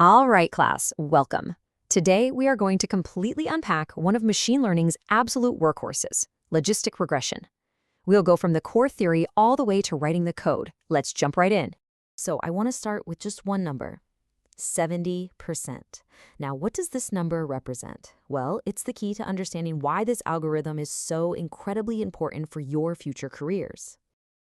All right, class, welcome. Today, we are going to completely unpack one of machine learning's absolute workhorses, logistic regression. We'll go from the core theory all the way to writing the code. Let's jump right in. So I want to start with just one number, 70%. Now, what does this number represent? Well, it's the key to understanding why this algorithm is so incredibly important for your future careers.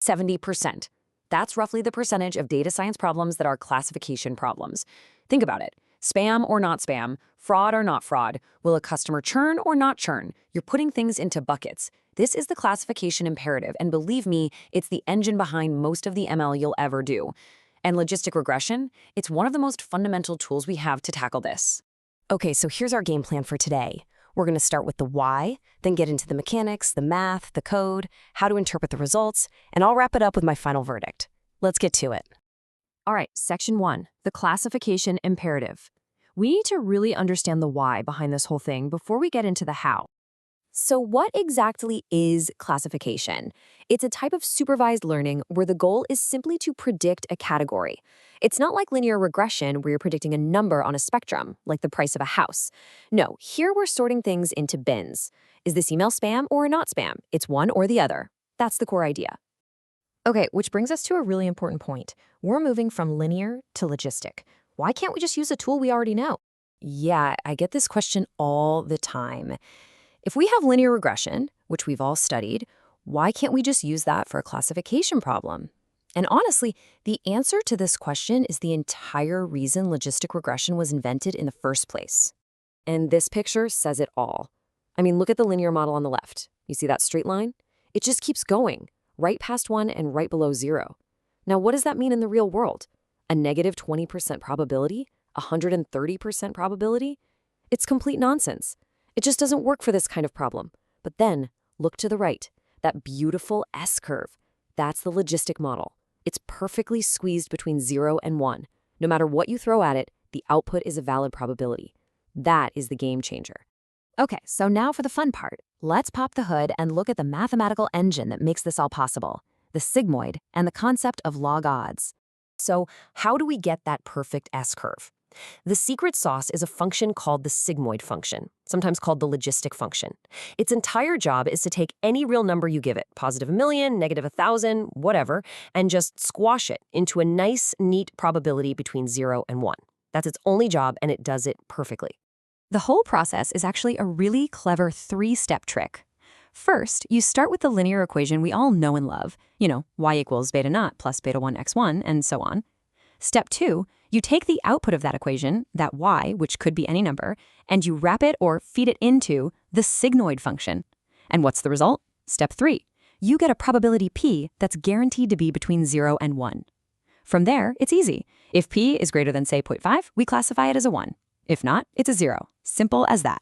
70%. That's roughly the percentage of data science problems that are classification problems. Think about it. Spam or not spam, fraud or not fraud, will a customer churn or not churn? You're putting things into buckets. This is the classification imperative, and believe me, it's the engine behind most of the ML you'll ever do. And logistic regression, it's one of the most fundamental tools we have to tackle this. Okay, so here's our game plan for today. We're going to start with the why, then get into the mechanics, the math, the code, how to interpret the results, and I'll wrap it up with my final verdict. Let's get to it. All right, section 1, the classification imperative. We need to really understand the why behind this whole thing before we get into the how. So what exactly is classification? It's a type of supervised learning where the goal is simply to predict a category. It's not like linear regression where you're predicting a number on a spectrum, like the price of a house. No, here we're sorting things into bins. Is this email spam or not spam? It's one or the other. That's the core idea. Okay, which brings us to a really important point. We're moving from linear to logistic. Why can't we just use a tool we already know? Yeah, I get this question all the time. If we have linear regression, which we've all studied, why can't we just use that for a classification problem? And honestly, the answer to this question is the entire reason logistic regression was invented in the first place. And this picture says it all. I mean, look at the linear model on the left. You see that straight line? It just keeps going, right past 1 and right below 0. Now, what does that mean in the real world? A negative 20% probability? 130% probability? It's complete nonsense. It just doesn't work for this kind of problem. But then, look to the right. That beautiful S-curve. That's the logistic model. It's perfectly squeezed between 0 and 1. No matter what you throw at it, the output is a valid probability. That is the game changer. Okay, so now for the fun part. Let's pop the hood and look at the mathematical engine that makes this all possible, the sigmoid and the concept of log odds. So how do we get that perfect S-curve? The secret sauce is a function called the sigmoid function, sometimes called the logistic function. Its entire job is to take any real number you give it, positive 1,000,000, negative 1,000, whatever, and just squash it into a nice, neat probability between 0 and 1. That's its only job, and it does it perfectly. The whole process is actually a really clever 3-step trick. First, you start with the linear equation we all know and love. You know, y equals beta naught plus beta 1 x1, and so on. Step 2, you take the output of that equation, that y, which could be any number, and you wrap it or feed it into the sigmoid function. And what's the result? Step 3, you get a probability p that's guaranteed to be between 0 and 1. From there, it's easy. If p is greater than, say, 0.5, we classify it as a 1. If not, it's a 0. Simple as that.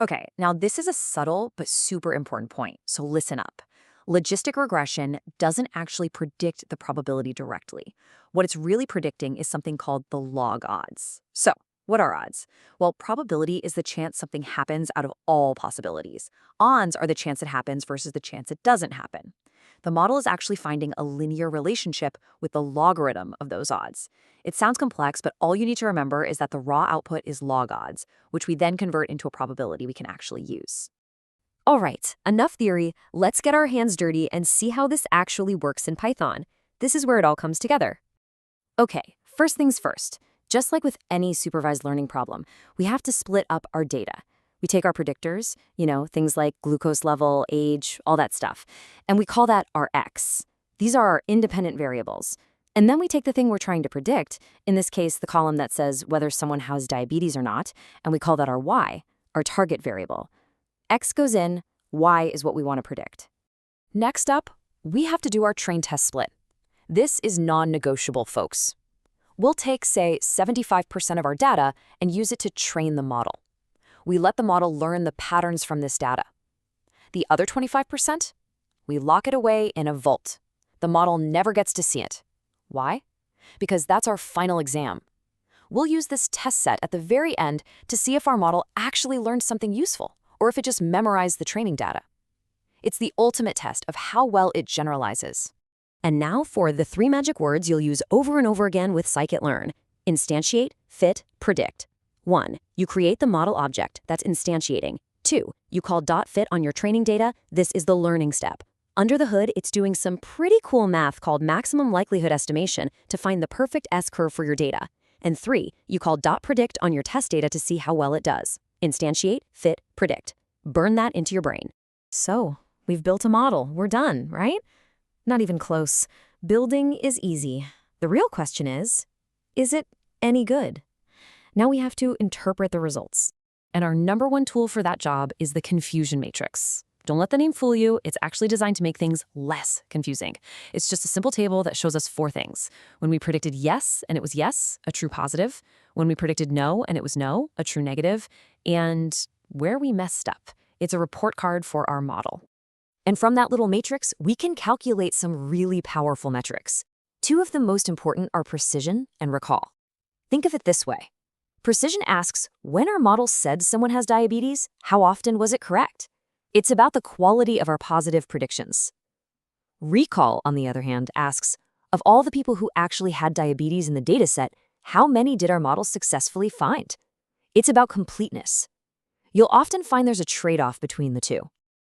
Okay, now this is a subtle but super important point, so listen up. Logistic regression doesn't actually predict the probability directly. What it's really predicting is something called the log odds. So, what are odds? Well, probability is the chance something happens out of all possibilities. Odds are the chance it happens versus the chance it doesn't happen. The model is actually finding a linear relationship with the logarithm of those odds. It sounds complex, but all you need to remember is that the raw output is log odds, which we then convert into a probability we can actually use. All right, enough theory. Let's get our hands dirty and see how this actually works in Python. This is where it all comes together. Okay, first things first. Just like with any supervised learning problem, we have to split up our data. We take our predictors, things like glucose level, age, all that stuff, and we call that our X. These are our independent variables. And then we take the thing we're trying to predict, in this case, the column that says whether someone has diabetes or not, and we call that our Y, our target variable. X goes in, Y is what we want to predict. Next up, we have to do our train test split. This is non-negotiable, folks. We'll take, say, 75% of our data and use it to train the model. We let the model learn the patterns from this data. The other 25%? We lock it away in a vault. The model never gets to see it. Why? Because that's our final exam. We'll use this test set at the very end to see if our model actually learned something useful, or if it just memorized the training data. It's the ultimate test of how well it generalizes. And now for the 3 magic words you'll use over and over again with scikit-learn. Instantiate, fit, predict. 1. You create the model object, that's instantiating. 2. You call .fit on your training data, this is the learning step. Under the hood, it's doing some pretty cool math called maximum likelihood estimation to find the perfect S-curve for your data. And 3. You call .predict on your test data to see how well it does. Instantiate, fit, predict. Burn that into your brain. So, we've built a model. We're done, right? Not even close. Building is easy. The real question is it any good? Now we have to interpret the results. And our #1 tool for that job is the confusion matrix. Don't let the name fool you. It's actually designed to make things less confusing. It's just a simple table that shows us 4 things. When we predicted yes, and it was yes, a true positive. When we predicted no, and it was no, a true negative. And where we messed up. It's a report card for our model. And from that little matrix, we can calculate some really powerful metrics. 2 of the most important are precision and recall. Think of it this way. Precision asks, when our model said someone has diabetes, how often was it correct? It's about the quality of our positive predictions. Recall, on the other hand, asks, of all the people who actually had diabetes in the dataset, how many did our model successfully find? It's about completeness. You'll often find there's a trade-off between the two.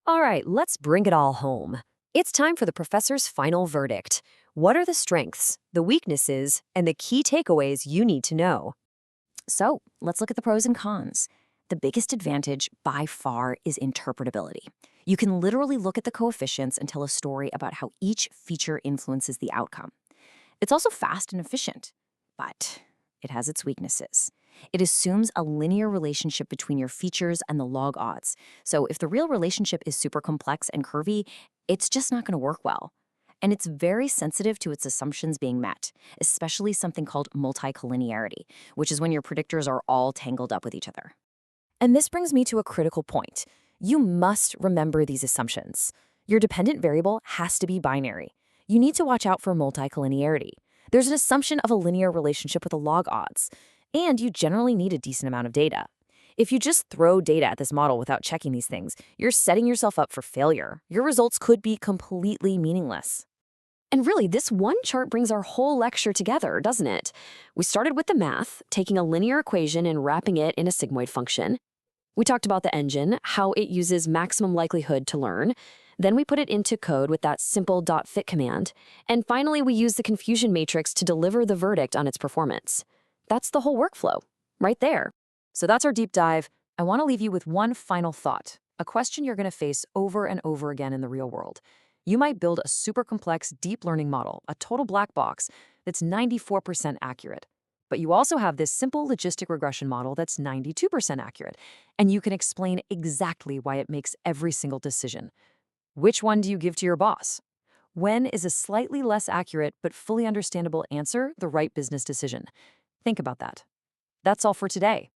All right, let's bring it all home. It's time for the professor's final verdict. What are the strengths, the weaknesses, and the key takeaways you need to know? So, let's look at the pros and cons. The biggest advantage, by far, is interpretability. You can literally look at the coefficients and tell a story about how each feature influences the outcome. It's also fast and efficient, but it has its weaknesses. It assumes a linear relationship between your features and the log odds. So if the real relationship is super complex and curvy, it's just not going to work well. And it's very sensitive to its assumptions being met, especially something called multicollinearity, which is when your predictors are all tangled up with each other. And this brings me to a critical point. You must remember these assumptions. Your dependent variable has to be binary. You need to watch out for multicollinearity. There's an assumption of a linear relationship with the log odds, and you generally need a decent amount of data. If you just throw data at this model without checking these things, you're setting yourself up for failure. Your results could be completely meaningless. And really, this one chart brings our whole lecture together, doesn't it? We started with the math, taking a linear equation and wrapping it in a sigmoid function. We talked about the engine, how it uses maximum likelihood to learn. Then we put it into code with that simple .fit command. And finally, we used the confusion matrix to deliver the verdict on its performance. That's the whole workflow, right there. So that's our deep dive. I want to leave you with one final thought, a question you're going to face over and over again in the real world. You might build a super complex deep learning model, a total black box, that's 94% accurate. But you also have this simple logistic regression model that's 92% accurate, and you can explain exactly why it makes every single decision. Which one do you give to your boss? When is a slightly less accurate but fully understandable answer the right business decision? Think about that. That's all for today.